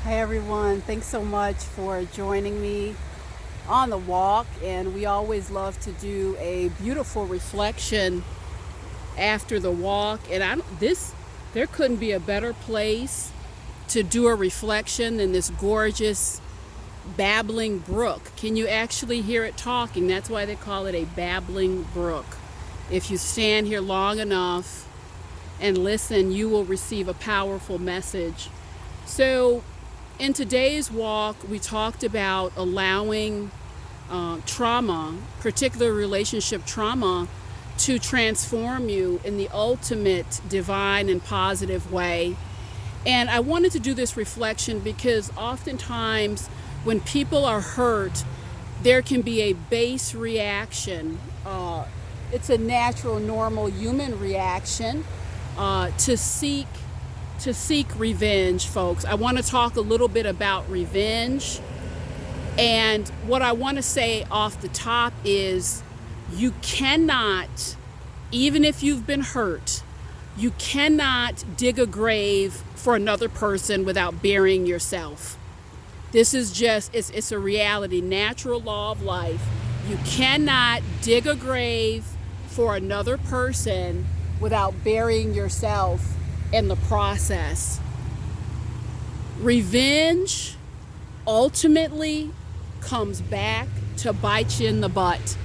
Hi everyone, thanks so much for joining me on the walk, and we always love to do a beautiful reflection after the walk. And there couldn't be a better place to do a reflection than this gorgeous babbling brook. Can you actually hear it talking? That's why they call it a babbling brook. If you stand here long enough and listen, you will receive a powerful message. So in today's walk, we talked about allowing trauma, particular relationship trauma, to transform you in the ultimate divine and positive way. And I wanted to do this reflection because oftentimes when people are hurt, there can be a base reaction. It's a natural, normal human reaction to seek revenge, folks. I want to talk a little bit about revenge. And what I want to say off the top is you cannot, even if you've been hurt, you cannot dig a grave for another person without burying yourself. This is just, it's a reality, natural law of life. You cannot dig a grave for another person without burying yourself in the process. Revenge ultimately comes back to bite you in the butt.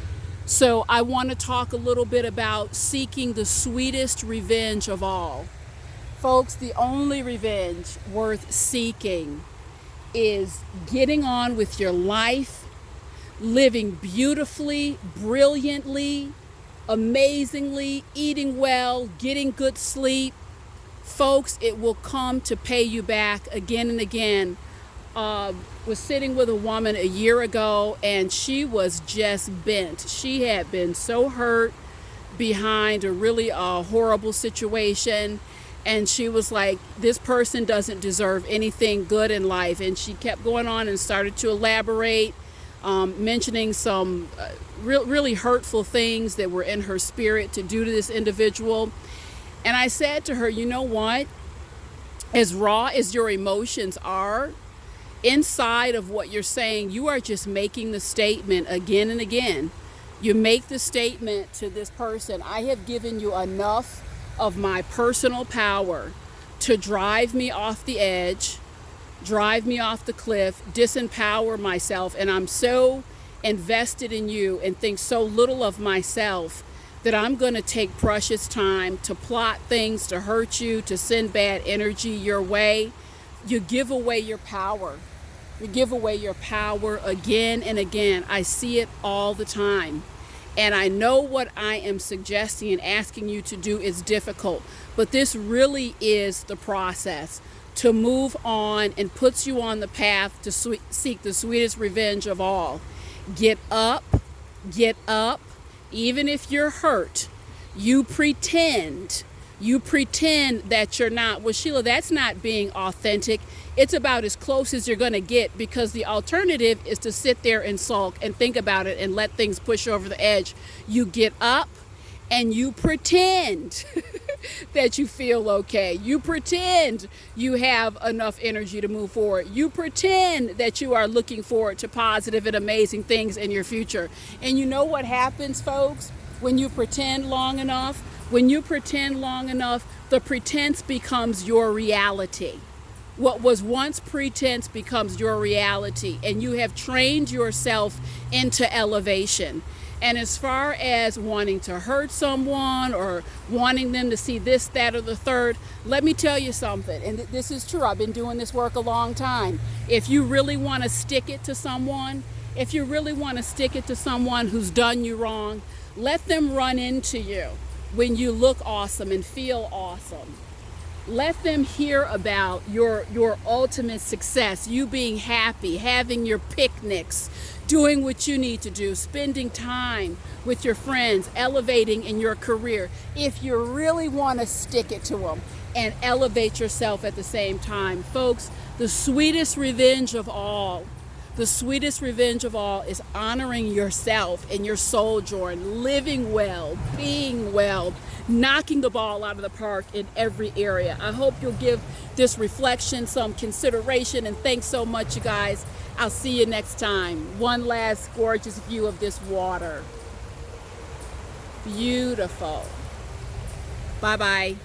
So I want to talk a little bit about seeking the sweetest revenge of all. Folks, the only revenge worth seeking is getting on with your life, living beautifully, brilliantly, amazingly, eating well, getting good sleep. Folks, it will come to pay you back again and again. Was sitting with a woman a year ago, and she was just bent. She had been so hurt behind a really horrible situation, and she was like, this person doesn't deserve anything good in life. And she kept going on and started to elaborate, mentioning some really hurtful things that were in her spirit to do to this individual. And I said to her, you know what? As raw as your emotions are, inside of what you're saying, you are just making the statement again and again. You make the statement to this person, I have given you enough of my personal power to drive me off the edge, drive me off the cliff, disempower myself, and I'm so invested in you and think so little of myself that I'm going to take precious time to plot things to hurt you, to send bad energy your way. You give away your power. You give away your power again and again. I see it all the time. And I know what I am suggesting and asking you to do is difficult, but this really is the process to move on and puts you on the path to seek the sweetest revenge of all. Get up, even if you're hurt. You pretend that you're not. Well, Sheila, that's not being authentic. It's about as close as you're going to get, because the alternative is to sit there and sulk and think about it and let things push over the edge. You get up and you pretend that you feel okay. You pretend you have enough energy to move forward. You pretend that you are looking forward to positive and amazing things in your future. And you know what happens, folks? When you pretend long enough, the pretense becomes your reality. What was once pretense becomes your reality, and you have trained yourself into elevation. And as far as wanting to hurt someone or wanting them to see this, that, or the third, let me tell you something, and this is true. I've been doing this work a long time. If you really want to stick it to someone, who's done you wrong, let them run into you when you look awesome and feel awesome. Let them hear about your ultimate success, you being happy, having your picnics, doing what you need to do, spending time with your friends, elevating in your career. If you really want to stick it to them and elevate yourself at the same time. Folks, the sweetest revenge of all is honoring yourself and your sojourn, living well, being well, knocking the ball out of the park in every area. I hope you'll give this reflection some consideration, and thanks so much, you guys. I'll see you next time. One last gorgeous view of this water. Beautiful. Bye-bye.